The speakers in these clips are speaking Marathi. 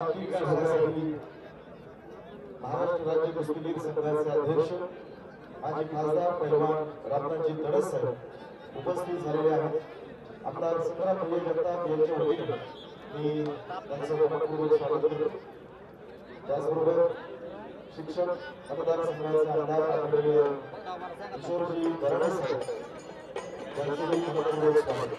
महाराष्ट्र राज्य कुस्ती लीग संघाचे अध्यक्ष माजी खासदार पैलवान रत्नाजी तडस साहेब उपस्थित झालेले आहेत। आमदार संग्राम जगताप यांच्या वतीने मी त्यांचं मनपूर्वक स्वागत करतो। त्याचबरोबर शिक्षक मतदारसंघाचे आमदार आदरणीय किशोरजी बराडे साहेब यांचेही मनपूर्वक स्वागत।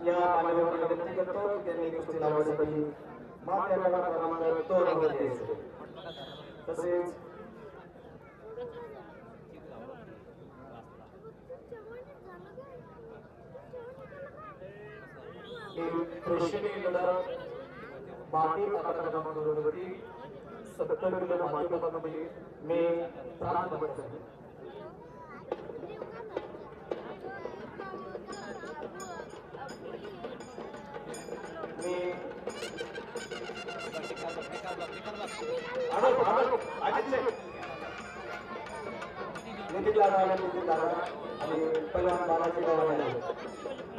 या मान्यवरांना विनंती करतो की त्यांनी कुस्ती लावण्यासाठी माथ्याला क्रमांक 2 वर द्यायचे। तसेच प्रेक्षणीय लढत बाकी क्रमांकावरती 70 किलो मातीमध्ये मी प्रांत बनतो। नितीन दादा आणि पैलवान बालाजी गव्हाणे,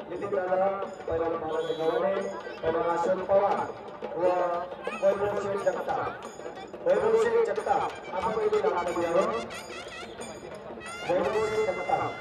नितीन दादा पैलवान बालाजी गव्हाणे, पैलवान अशोक पवार व वैभव शेठ जगताप, आपण पहिले नावामध्ये आहोत। वैभव शेठ जगताप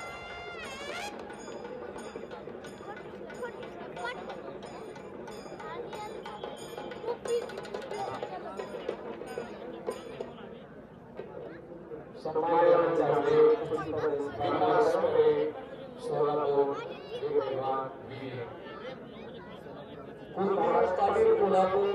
महाराष्ट्रातील कोल्हापूर